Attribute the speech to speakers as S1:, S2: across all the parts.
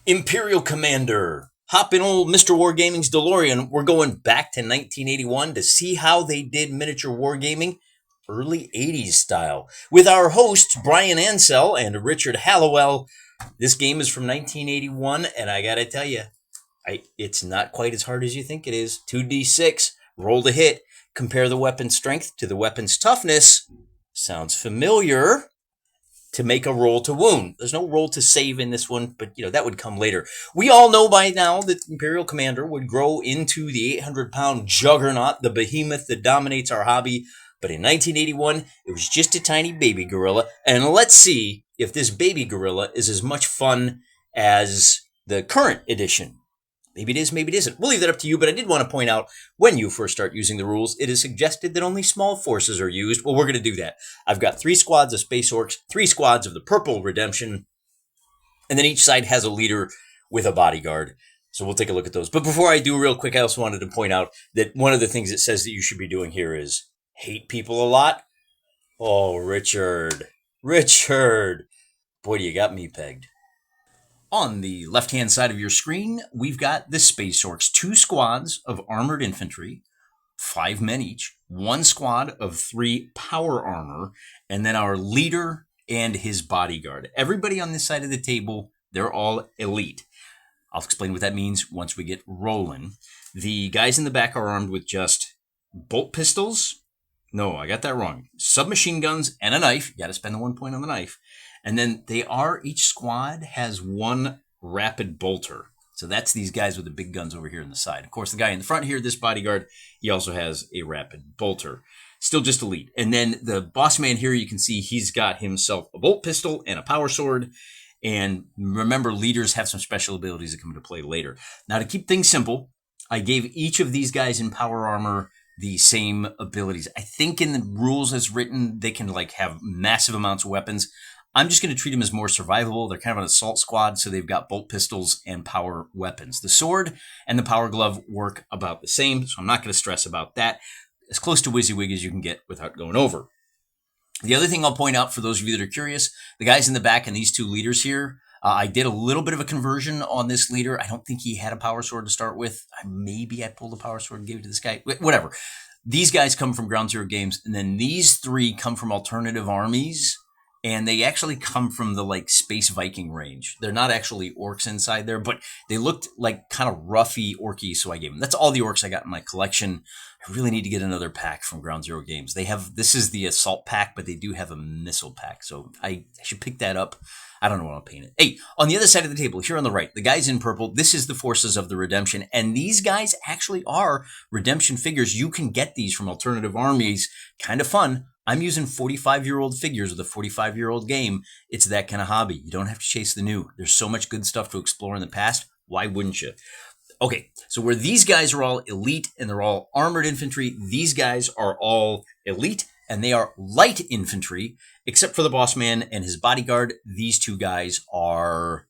S1: Imperial Commander. Hop in old Mr. Wargaming's DeLorean. We're going back to 1981 to see how they did miniature wargaming, early 80s style. With our hosts, Brian Ansell and Richard Hallowell. This game is from 1981, and I gotta tell you, it's not quite as hard as you think it is. 2d6, roll to hit, compare the weapon's strength to the weapon's toughness. Sounds familiar? To make a roll to wound. There's no roll to save in this one, but that would come later. We all know by now that Imperial Commander would grow into the 800-pound juggernaut, the behemoth that dominates our hobby. But in 1981, it was just a tiny baby gorilla. And let's see if this baby gorilla is as much fun as the current edition. Maybe it is, maybe it isn't. We'll leave that up to you, but I did want to point out, when you first start using the rules, it is suggested that only small forces are used. Well, we're going to do that. I've got 3 squads of Space Orcs, 3 squads of the Purple Redemption, and then each side has a leader with a bodyguard. So we'll take a look at those. But before I do, real quick, I also wanted to point out that one of the things it says that you should be doing here is hate people a lot. Oh, Richard. Boy, do you got me pegged. On the left-hand side of your screen, we've got the Space Orcs. 2 squads of armored infantry, 5 men each, 1 squad of 3 power armor, and then our leader and his bodyguard. Everybody on this side of the table, they're all elite. I'll explain what that means once we get rolling. The guys in the back are armed with just bolt pistols. No, I got that wrong. Submachine guns and a knife. You got to spend the 1 point on the knife. And then each squad has 1 rapid bolter. So that's these guys with the big guns over here on the side. Of course, the guy in the front here, this bodyguard, he also has a rapid bolter. Still just elite. And then the boss man here, you can see he's got himself a bolt pistol and a power sword. And remember, leaders have some special abilities that come into play later. Now, to keep things simple, I gave each of these guys in power armor the same abilities. I think in the rules as written, they can have massive amounts of weapons. I'm just going to treat them as more survivable. They're kind of an assault squad, so they've got bolt pistols and power weapons. The sword and the power glove work about the same, so I'm not going to stress about that. As close to WYSIWYG as you can get without going over. The other thing I'll point out for those of you that are curious, the guys in the back and these 2 leaders here, I did a little bit of a conversion on this leader. I don't think he had a power sword to start with. Maybe I pulled a power sword and gave it to this guy. Whatever. These guys come from Ground Zero Games, and then these 3 come from alternative armies. And they actually come from the Space Viking range. They're not actually orcs inside there, but they looked like kind of roughy orky, so I gave them. That's all the orcs I got in my collection. I really need to get another pack from Ground Zero Games. This is the assault pack, but they do have a missile pack, so I should pick that up. I don't know what I'll paint it. Hey, on the other side of the table, here on the right, the guys in purple, this is the Forces of the Redemption, and these guys actually are Redemption figures. You can get these from alternative armies. Kind of fun. I'm using 45-year-old figures with a 45-year-old game. It's that kind of hobby. You don't have to chase the new. There's so much good stuff to explore in the past. Why wouldn't you? Okay, so where these guys are all elite and they're all armored infantry, these guys are all elite and they are light infantry, except for the boss man and his bodyguard. These 2 guys are,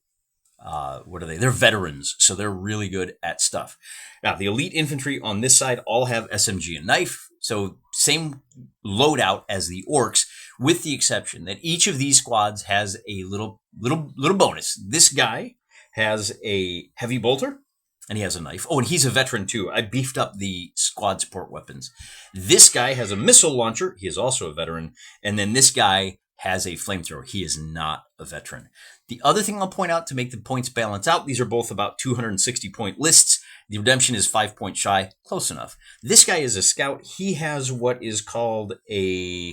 S1: what are they? They're veterans, so they're really good at stuff. Now, the elite infantry on this side all have SMG and knife. So same loadout as the orcs, with the exception that each of these squads has a little bonus. This guy has a heavy bolter, and he has a knife. Oh, and he's a veteran too. I beefed up the squad support weapons. This guy has a missile launcher. He is also a veteran. And then this guy has a flamethrower. He is not a veteran. The other thing I'll point out to make the points balance out, these are both about 260-point lists. The Redemption is 5 points shy. Close enough. This guy is a scout. He has what is called an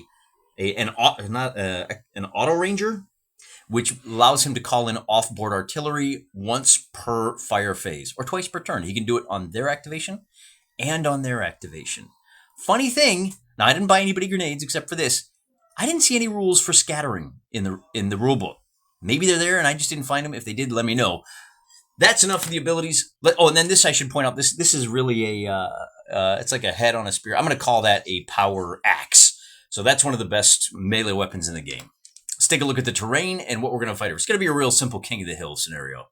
S1: auto ranger, which allows him to call in off-board artillery once per fire phase, or twice per turn. He can do it on their activation and on their activation. Funny thing, now I didn't buy anybody grenades except for this. I didn't see any rules for scattering in the rule book. Maybe they're there and I just didn't find them. If they did, let me know. That's enough of the abilities. And then this I should point out. This is really it's like a head on a spear. I'm going to call that a power axe. So that's one of the best melee weapons in the game. Let's take a look at the terrain and what we're going to fight over. It's going to be a real simple King of the Hill scenario.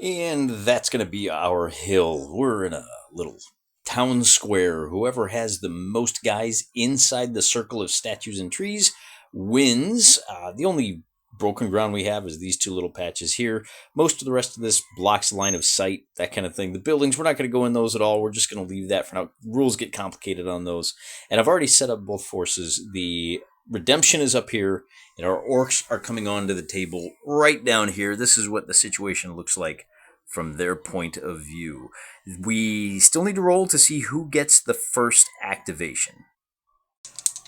S1: And that's going to be our hill. We're in a little town square. Whoever has the most guys inside the circle of statues and trees wins. The only broken ground we have is these two little patches here. Most of the rest of this blocks line of sight, that kind of thing. The buildings, we're not going to go in those at all. We're just going to leave that for now. Rules get complicated on those. And I've already set up both forces. The redemption is up here, and our orcs are coming onto the table right down here. This is what the situation looks like from their point of view. We still need to roll to see who gets the first activation.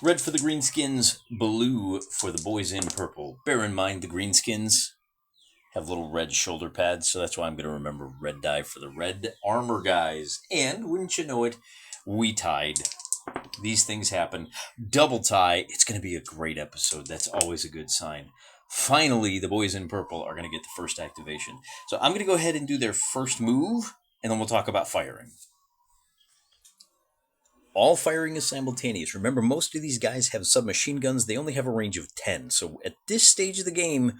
S1: Red for the greenskins, blue for the boys in purple. Bear in mind the greenskins have little red shoulder pads, so that's why I'm going to remember red die for the red armor guys. And wouldn't you know it, we tied. These things happen. Double tie. It's going to be a great episode. That's always a good sign. Finally, the boys in purple are going to get the first activation. So I'm going to go ahead and do their first move, and then we'll talk about firing. All firing is simultaneous. Remember, most of these guys have submachine guns. They only have a range of 10. So at this stage of the game,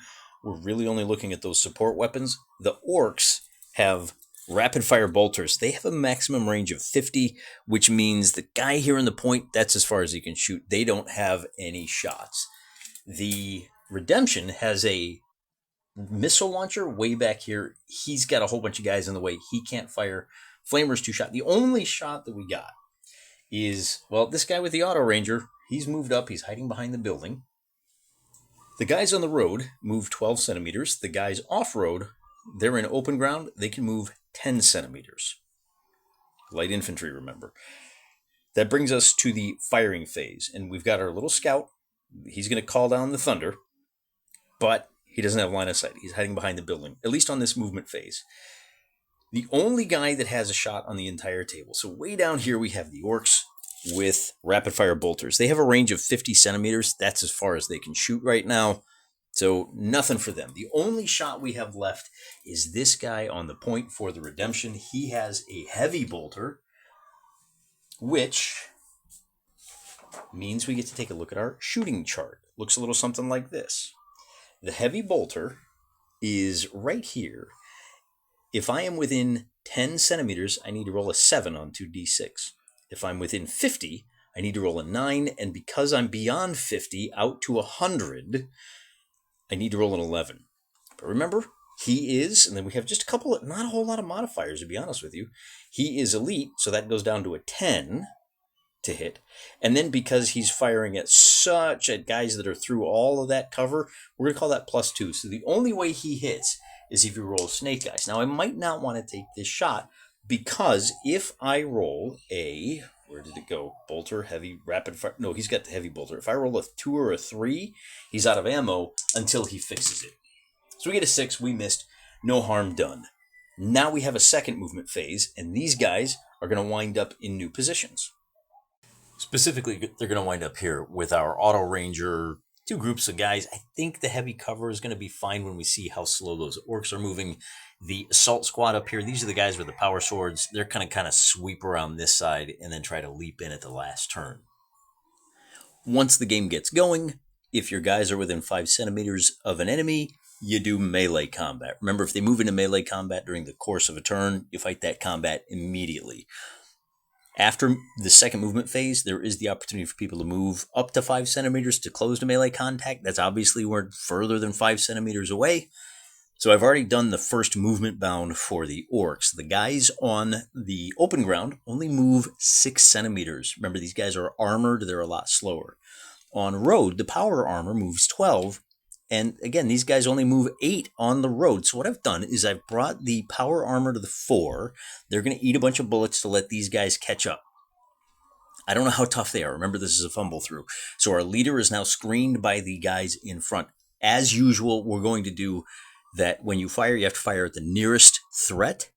S1: we're really only looking at those support weapons. The orcs have rapid fire bolters. They have a maximum range of 50, which means the guy here in the point, that's as far as he can shoot. They don't have any shots. The redemption has a missile launcher way back here. He's got a whole bunch of guys in the way. He can't fire. Flamer's two-shot. The only shot that we got is, well, this guy with the auto ranger. He's moved up. He's hiding behind the building. The guys on the road move 12 centimeters. The guys off-road, they're in open ground. They can move 10 centimeters. Light infantry, remember. That brings us to the firing phase. And we've got our little scout. He's going to call down the thunder. But he doesn't have line of sight. He's hiding behind the building, at least on this movement phase. The only guy that has a shot on the entire table. So way down here we have the orcs with rapid fire bolters. They have a range of 50 centimeters. That's as far as they can shoot right now. So nothing for them. The only shot we have left is this guy on the point for the redemption. He has a heavy bolter, which means we get to take a look at our shooting chart. Looks a little something like this. The heavy bolter is right here. If I am within 10 centimeters, I need to roll a 7 on 2d6. If I'm within 50, I need to roll a 9. And because I'm beyond 50, out to 100, I need to roll an 11. But remember, he is, and then we have just a couple, not a whole lot of modifiers, to be honest with you. He is elite, so that goes down to a 10 to hit. And then because he's firing at guys that are through all of that cover, we're going to call that +2. So the only way he hits is if you roll snake eyes. Now, I might not want to take this shot because if I roll a, where did it go? Bolter, heavy, rapid fire. No, he's got the heavy bolter. If I roll a 2 or a 3, he's out of ammo until he fixes it. So we get a 6. We missed. No harm done. Now we have a second movement phase, and these guys are going to wind up in new positions. Specifically, they're going to wind up here with our auto ranger. 2 groups of guys. I think the heavy cover is going to be fine when we see how slow those orcs are moving. The assault squad up here, these are the guys with the power swords. They're going to kind of sweep around this side and then try to leap in at the last turn. Once the game gets going, if your guys are within 5 centimeters of an enemy, you do melee combat. Remember, if they move into melee combat during the course of a turn, you fight that combat immediately. After the second movement phase, there is the opportunity for people to move up to 5 centimeters to close to melee contact. That's obviously we're further than 5 centimeters away. So I've already done the first movement bound for the orcs. The guys on the open ground only move 6 centimeters. Remember, these guys are armored. They're a lot slower. On road, the power armor moves 12. And again, these guys only move 8 on the road. So what I've done is I've brought the power armor to the 4. They're going to eat a bunch of bullets to let these guys catch up. I don't know how tough they are. Remember, this is a fumble through. So our leader is now screened by the guys in front. As usual, we're going to do that when you fire, you have to fire at the nearest threat.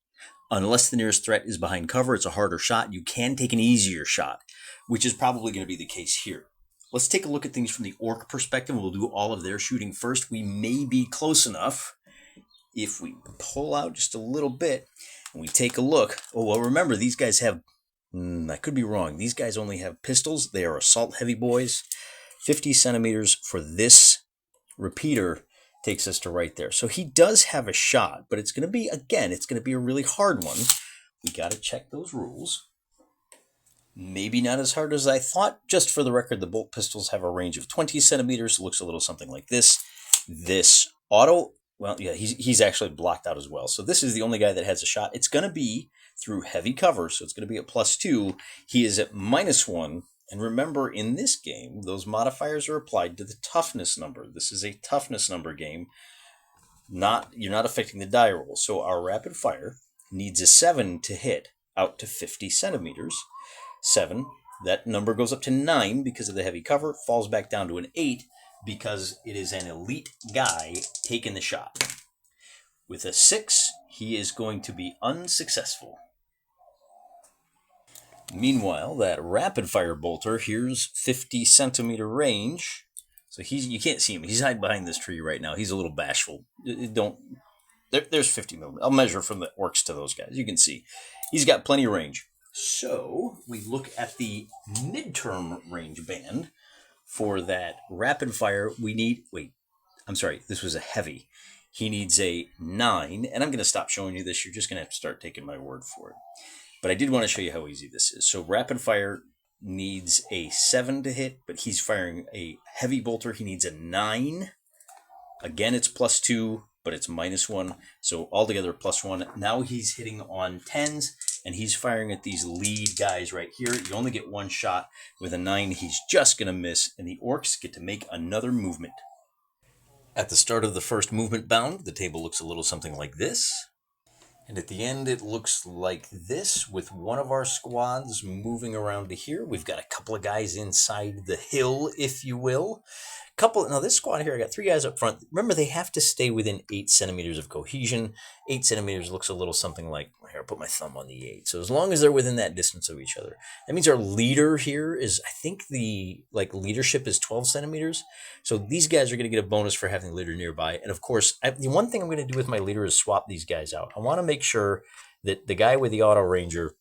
S1: Unless the nearest threat is behind cover, it's a harder shot. You can take an easier shot, which is probably going to be the case here. Let's take a look at things from the orc perspective. We'll do all of their shooting first. We may be close enough if we pull out just a little bit and we take a look. Oh, well, remember, these guys have, I could be wrong. These guys only have pistols. They are assault heavy boys. 50 centimeters for this repeater takes us to right there. So he does have a shot, but it's going to be, again, it's going to be a really hard one. We got to check those rules. Maybe not as hard as I thought. Just for the record, the bolt pistols have a range of 20 centimeters. Looks a little something like this. This auto, well, yeah, he's actually blocked out as well. So this is the only guy that has a shot. It's going to be through heavy cover, so it's going to be at +2. He is at -1. And remember, in this game, those modifiers are applied to the toughness number. This is a toughness number game. You're not affecting the die roll. So our rapid fire needs a 7 to hit out to 50 centimeters. 7. That number goes up to 9 because of the heavy cover, falls back down to an 8 because it is an elite guy taking the shot. With a 6, he is going to be unsuccessful. Meanwhile, that rapid fire bolter, here's 50 centimeter range. So you can't see him. He's hiding behind this tree right now. He's a little bashful. There's 50 millimeters. I'll measure from the orcs to those guys. You can see he's got plenty of range. So we look at the midterm range band for that rapid fire. This was a heavy. He needs a 9, and I'm going to stop showing you this. You're just going to have to start taking my word for it. But I did want to show you how easy this is. So rapid fire needs a 7 to hit, but he's firing a heavy bolter. He needs a 9. Again, it's +2, but it's -1. So altogether +1. Now he's hitting on 10s, and he's firing at these lead guys right here. You only get one shot. With a 9, he's just going to miss, and the orcs get to make another movement. At the start of the first movement bound, the table looks a little something like this. And at the end, it looks like this, with one of our squads moving around to here. We've got a couple of guys inside the hill, if you will. Now this squad here, I got 3 guys up front. Remember, they have to stay within 8 centimeters of cohesion. 8 centimeters looks a little something like, here, I'll put my thumb on the 8. So as long as they're within that distance of each other. That means our leader here is, I think the leadership is 12 centimeters. So these guys are going to get a bonus for having the leader nearby. And of course, the one thing I'm going to do with my leader is swap these guys out. I want to make sure that the guy with the auto ranger,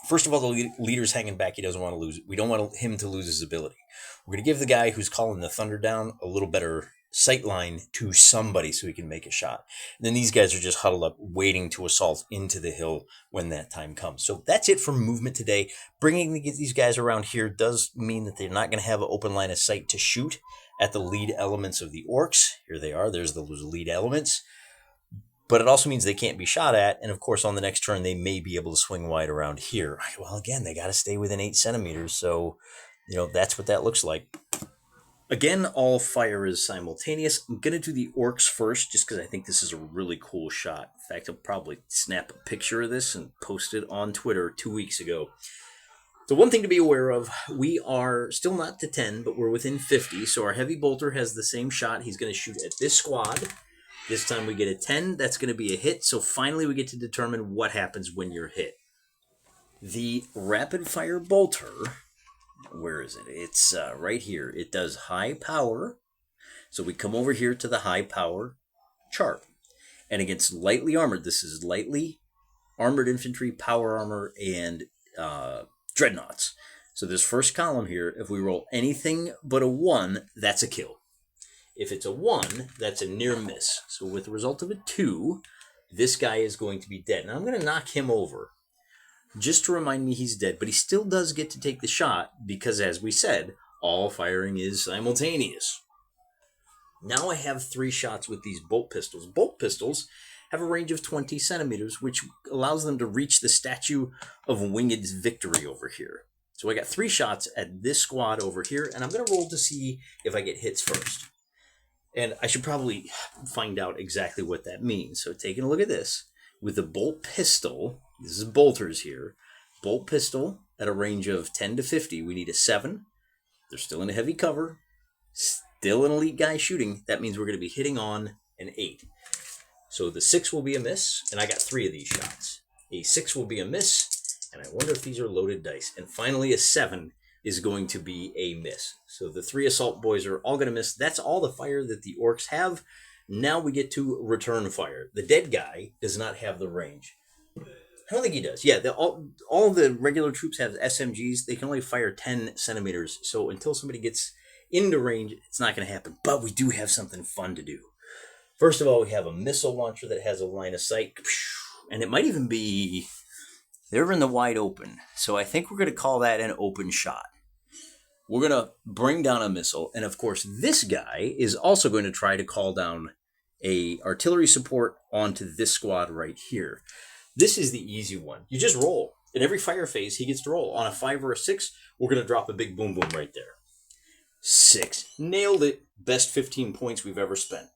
S1: first of all, the leader's hanging back. He doesn't want to lose it. We don't want him to lose his ability. We're going to give the guy who's calling the thunder down a little better sight line to somebody so he can make a shot. And then these guys are just huddled up, waiting to assault into the hill when that time comes. So that's it for movement today. Bringing these guys around here does mean that they're not going to have an open line of sight to shoot at the lead elements of the orcs. Here they are. There's those lead elements. But it also means they can't be shot at. And of course, on the next turn, they may be able to swing wide around here. Well, again, they got to stay within 8 centimeters. So, that's what that looks like. Again, all fire is simultaneous. I'm going to do the orcs first, just because I think this is a really cool shot. In fact, I'll probably snap a picture of this and post it on Twitter 2 weeks ago. So one thing to be aware of, we are still not to 10, but we're within 50. So our heavy bolter has the same shot. He's going to shoot at this squad. This time we get a 10. That's going to be a hit. So finally we get to determine what happens when you're hit. The rapid fire bolter, where is it? It's right here. It does high power. So we come over here to the high power chart. And against lightly armored, this is lightly armored infantry, power armor, and dreadnoughts. So this first column here, if we roll anything but a 1, that's a kill. If it's a 1, that's a near miss. So with the result of a 2, this guy is going to be dead. Now I'm going to knock him over just to remind me he's dead, but he still does get to take the shot because, as we said, all firing is simultaneous. Now I have 3 shots with these bolt pistols. Bolt pistols have a range of 20 centimeters, which allows them to reach the Statue of Winged Victory over here. So I got 3 shots at this squad over here, and I'm going to roll to see if I get hits first. And I should probably find out exactly what that means. So taking a look at this, with the bolt pistol, this is bolters here, bolt pistol at a range of 10 to 50, we need a 7. They're still in a heavy cover, still an elite guy shooting. That means we're going to be hitting on an 8. So the 6 will be a miss, and I got 3 of these shots. A 6 will be a miss, and I wonder if these are loaded dice. And finally, a 7 is going to be a miss. So the 3 assault boys are all going to miss. That's all the fire that the orcs have. Now we get to return fire. The dead guy does not have the range. I don't think he does. Yeah, all the regular troops have SMGs. They can only fire 10 centimeters. So until somebody gets into range, it's not going to happen. But we do have something fun to do. First of all, we have a missile launcher that has a line of sight. And it might even be... they're in the wide open. So I think we're going to call that an open shot. We're going to bring down a missile. And of course, this guy is also going to try to call down a artillery support onto this squad right here. This is the easy one. You just roll. In every fire phase, he gets to roll. On a 5 or a 6, we're going to drop a big boom boom right there. 6. Nailed it. Best 15 points we've ever spent.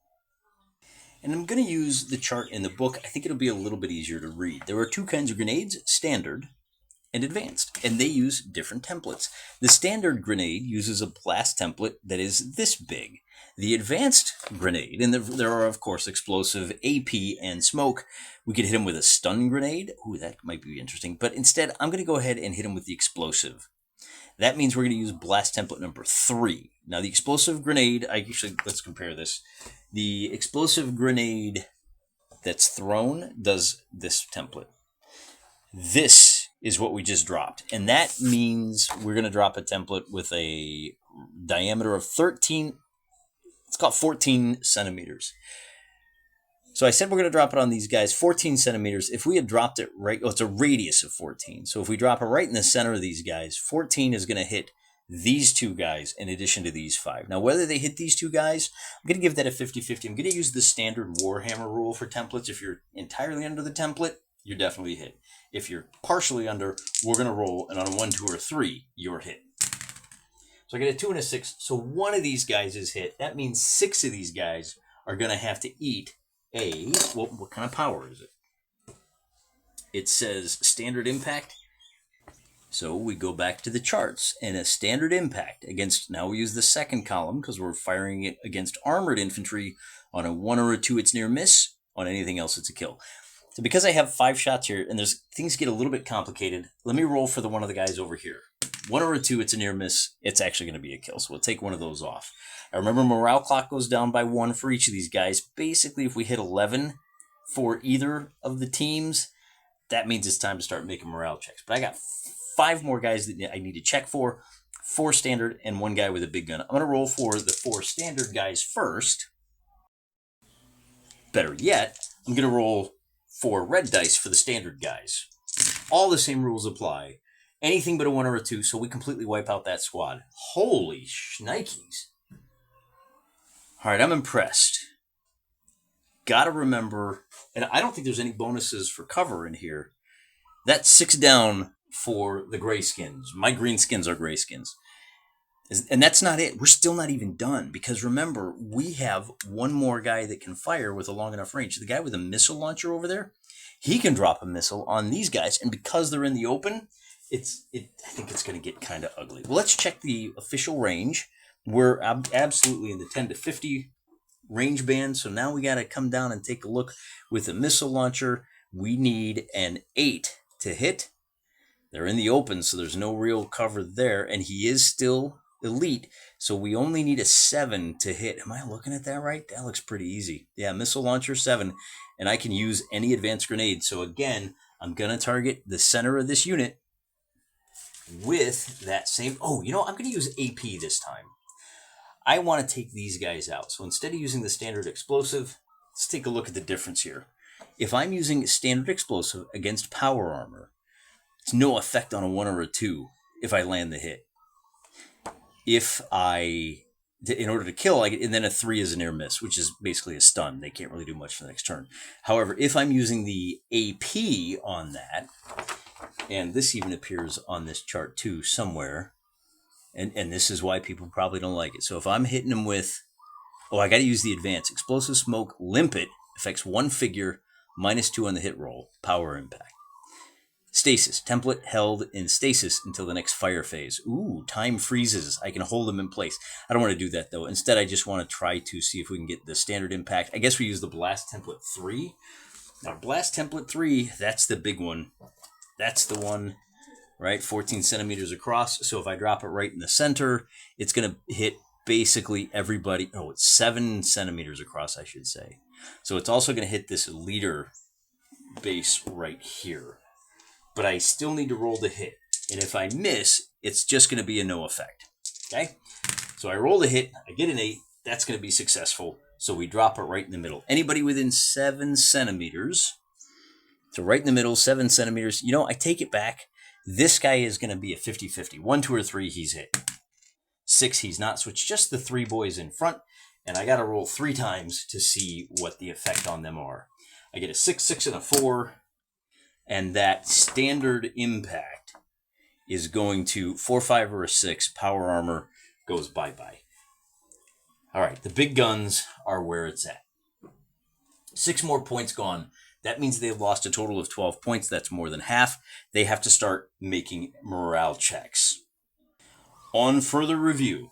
S1: And I'm going to use the chart in the book. I think it'll be a little bit easier to read. There are 2 kinds of grenades, standard and advanced, and they use different templates. The standard grenade uses a blast template that is this big. The advanced grenade, and there are, of course, explosive, AP, and smoke. We could hit him with a stun grenade. Ooh, that might be interesting. But instead, I'm going to go ahead and hit him with the explosive. That means we're going to use blast template number 3. Now, the explosive grenade, let's compare this. The explosive grenade that's thrown does this template. This is what we just dropped. And that means we're going to drop a template with a diameter of 13, it's called 14 centimeters. So I said we're going to drop it on these guys, 14 centimeters. If we had dropped it right, it's a radius of 14. So if we drop it right in the center of these guys, 14 is going to hit these 2 guys in addition to these 5. Now, whether they hit these 2 guys, I'm going to give that a 50-50. I'm going to use the standard Warhammer rule for templates. If you're entirely under the template, you're definitely hit. If you're partially under, we're going to roll, and on a 1, 2, or 3, you're hit. So I get a 2 and a 6. So one of these guys is hit. That means 6 of these guys are going to have to eat a, what kind of power is it? It says standard impact. So we go back to the charts, and a standard impact against, now we use the second column because we're firing it against armored infantry. On a 1 or a 2, it's near miss. On anything else, it's a kill. So because I have 5 shots here, and things get a little bit complicated, let me roll for one of the guys over here. 1 or a 2, it's a near miss. It's actually going to be a kill, so we'll take one of those off. Now remember, morale clock goes down by 1 for each of these guys. Basically, if we hit 11 for either of the teams, that means it's time to start making morale checks. But I got 5 more guys that I need to check for, 4 standard, and 1 guy with a big gun. I'm going to roll for the 4 standard guys first. Better yet, I'm going to roll 4 red dice for the standard guys. All the same rules apply. Anything but a 1 or a 2, so we completely wipe out that squad. Holy shnikes. All right, I'm impressed. Got to remember, and I don't think there's any bonuses for cover in here. That's 6 down for the gray skins. My green skins are gray skins. And that's not it. We're still not even done, because remember, we have 1 more guy that can fire with a long enough range. The guy with a missile launcher over there, he can drop a missile on these guys, and because they're in the open, I think it's going to get kind of ugly. Well, let's check the official range. We're absolutely in the 10 to 50 range band, so now we got to come down and take a look. With a missile launcher, we need an 8 to hit. They're in the open, so there's no real cover there, and he is still elite, so we only need a 7 to hit. Am I looking at that right? That looks pretty easy. Yeah, missile launcher 7, and I can use any advanced grenade. So again, I'm going to target the center of this unit with that same... Oh, I'm going to use AP this time. I want to take these guys out. So instead of using the standard explosive, let's take a look at the difference here. If I'm using standard explosive against power armor, it's no effect on a 1 or a 2 if I land the hit. In order to kill, and then a 3 is a near miss, which is basically a stun. They can't really do much for the next turn. However, if I'm using the AP on that, and this even appears on this chart too somewhere, and this is why people probably don't like it. So if I'm hitting them with, I got to use the advanced. Explosive smoke, limpet, affects 1 figure, -2 on the hit roll, power impact. Stasis, template held in stasis until the next fire phase. Ooh, time freezes. I can hold them in place. I don't want to do that though. Instead, I just want to try to see if we can get the standard impact. I guess we use the blast template 3. Now, blast template 3, that's the big one. That's the one, right? 14 centimeters across. So if I drop it right in the center, it's going to hit basically everybody. Oh, it's 7 centimeters across, I should say. So it's also going to hit this leader base right here. But I still need to roll the hit. And if I miss, it's just going to be a no effect. Okay? So I roll the hit, I get an 8, that's going to be successful. So we drop it right in the middle. Anybody within 7 centimeters, so right in the middle, 7 centimeters, I take it back. This guy is going to be a 50-50. 1, 2, or 3, he's hit. 6 he's not, so it's just the 3 boys in front, and I got to roll 3 times to see what the effect on them are. I get a 6, 6, and a 4, and that standard impact is going to 4, 5, or a 6. Power armor goes bye-bye. All right, the big guns are where it's at. 6 more points gone. That means they've lost a total of 12 points. That's more than half. They have to start making morale checks. On further review,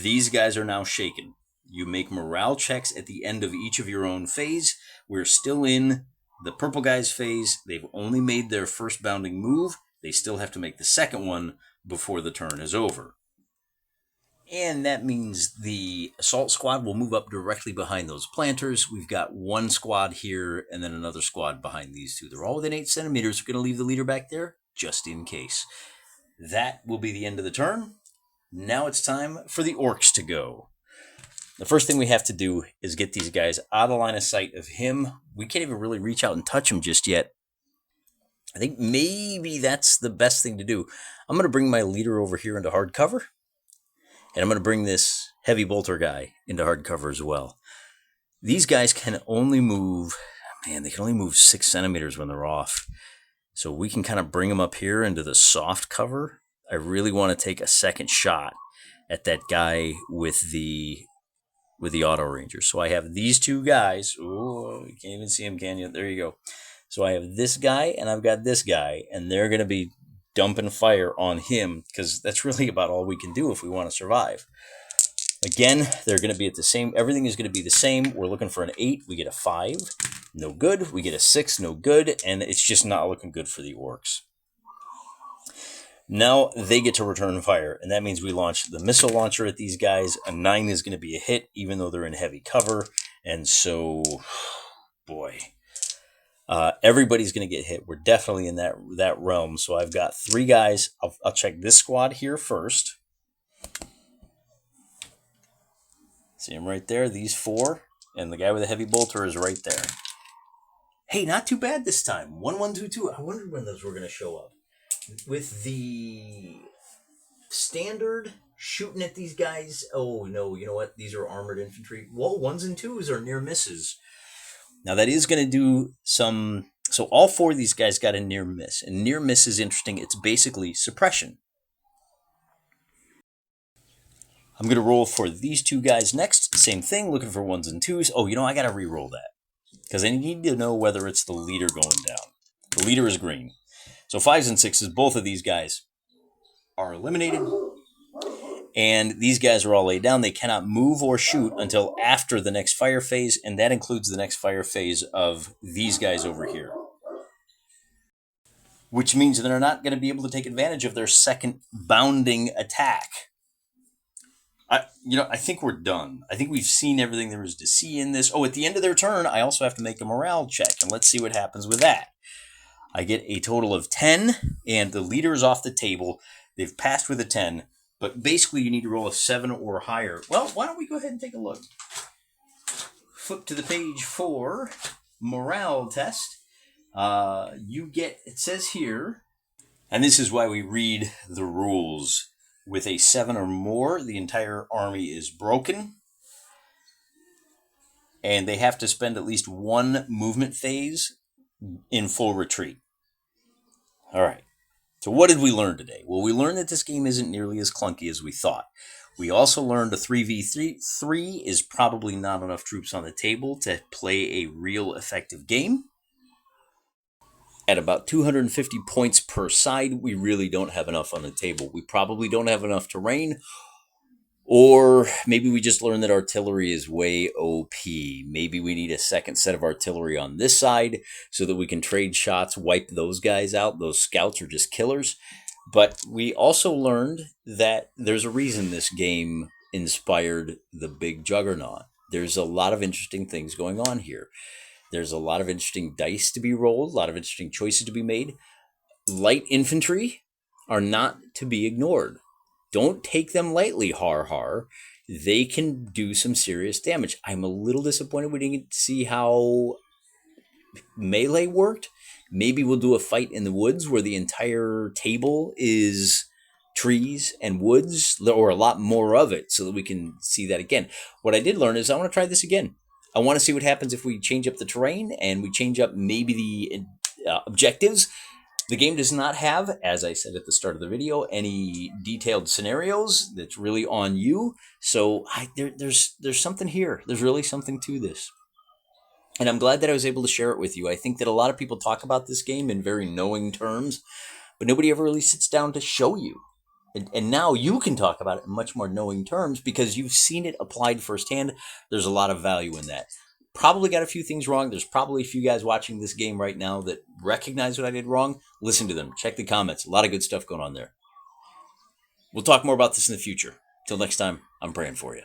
S1: these guys are now shaken. You make morale checks at the end of each of your own phase. We're still in the purple guys phase. They've only made their first bounding move. They still have to make the second one before the turn is over. And that means the assault squad will move up directly behind those planters. We've got 1 squad here and then another squad behind these 2. They're all within 8 centimeters. We're going to leave the leader back there just in case. That will be the end of the turn. Now it's time for the orcs to go. The first thing we have to do is get these guys out of line of sight of him. We can't even really reach out and touch him just yet. I think maybe that's the best thing to do. I'm going to bring my leader over here into hard cover. And I'm going to bring this heavy bolter guy into hard cover as well. These guys can only move, they can only move 6 centimeters when they're off. So we can kind of bring them up here into the soft cover. I really want to take a second shot at that guy with the auto ranger. So I have these 2 guys. Oh, you can't even see him, can you? There you go. So I have this guy and I've got this guy, and they're going to be dumping fire on him because that's really about all we can do if we want to survive. Again, they're going to be at the same. Everything is going to be the same. We're looking for an 8. We get a 5. No good. We get a 6. No good. And it's just not looking good for the orcs. Now they get to return fire, and that means we launch the missile launcher at these guys. A 9 is going to be a hit, even though they're in heavy cover. And so, boy, everybody's going to get hit. We're definitely in that realm. So I've got 3 guys. I'll check this squad here first. See him right there. These 4, and the guy with the heavy bolter is right there. Hey, not too bad this time. 1, 1, 2, 2. I wondered when those were going to show up. With the standard shooting at these guys. Oh no, you know what? These are armored infantry. Well, 1s and 2s are near misses. Now that is going to do some. So all 4 of these guys got a near miss, and near miss is interesting. It's basically suppression. I'm going to roll for these 2 guys next. Same thing, looking for 1s and 2s. Oh, I got to re-roll that because I need to know whether it's the leader going down. The leader is green. So 5s and 6s, both of these guys are eliminated. And these guys are all laid down. They cannot move or shoot until after the next fire phase, and that includes the next fire phase of these guys over here. Which means they're not going to be able to take advantage of their second bounding attack. I think we're done. I think we've seen everything there is to see in this. Oh, at the end of their turn, I also have to make a morale check, and let's see what happens with that. I get a total of 10, and the leader is off the table. They've passed with a 10, but basically you need to roll a 7 or higher. Well, why don't we go ahead and take a look. Flip to the page for morale test. It says here, and this is why we read the rules. With a 7 or more, the entire army is broken. And they have to spend at least 1 movement phase in full retreat. All right. So what did we learn today? Well, we learned that this game isn't nearly as clunky as we thought. We also learned a 3v3 is probably not enough troops on the table to play a real effective game. At about 250 points per side, we really don't have enough on the table. We probably don't have enough terrain, or maybe we just learned that artillery is way OP. Maybe we need a second set of artillery on this side so that we can trade shots, wipe those guys out. Those scouts are just killers. But we also learned that there's a reason this game inspired the big juggernaut. There's a lot of interesting things going on here. There's a lot of interesting dice to be rolled, a lot of interesting choices to be made. Light infantry are not to be ignored. Don't take them lightly, har. They can do some serious damage. I'm a little disappointed we didn't see how melee worked. Maybe we'll do a fight in the woods where the entire table is trees and woods, or a lot more of it, so that we can see that again. What I did learn is I want to try this again. I want to see what happens if we change up the terrain and we change up maybe the objectives. The game does not have, as I said at the start of the video, any detailed scenarios. That's really on you. So there's something here. There's really something to this. And I'm glad that I was able to share it with you. I think that a lot of people talk about this game in very knowing terms, but nobody ever really sits down to show you. And now you can talk about it in much more knowing terms because you've seen it applied firsthand. There's a lot of value in that. Probably got a few things wrong. There's probably a few guys watching this game right now that recognize what I did wrong. Listen to them. Check the comments. A lot of good stuff going on there. We'll talk more about this in the future. Till next time, I'm praying for you.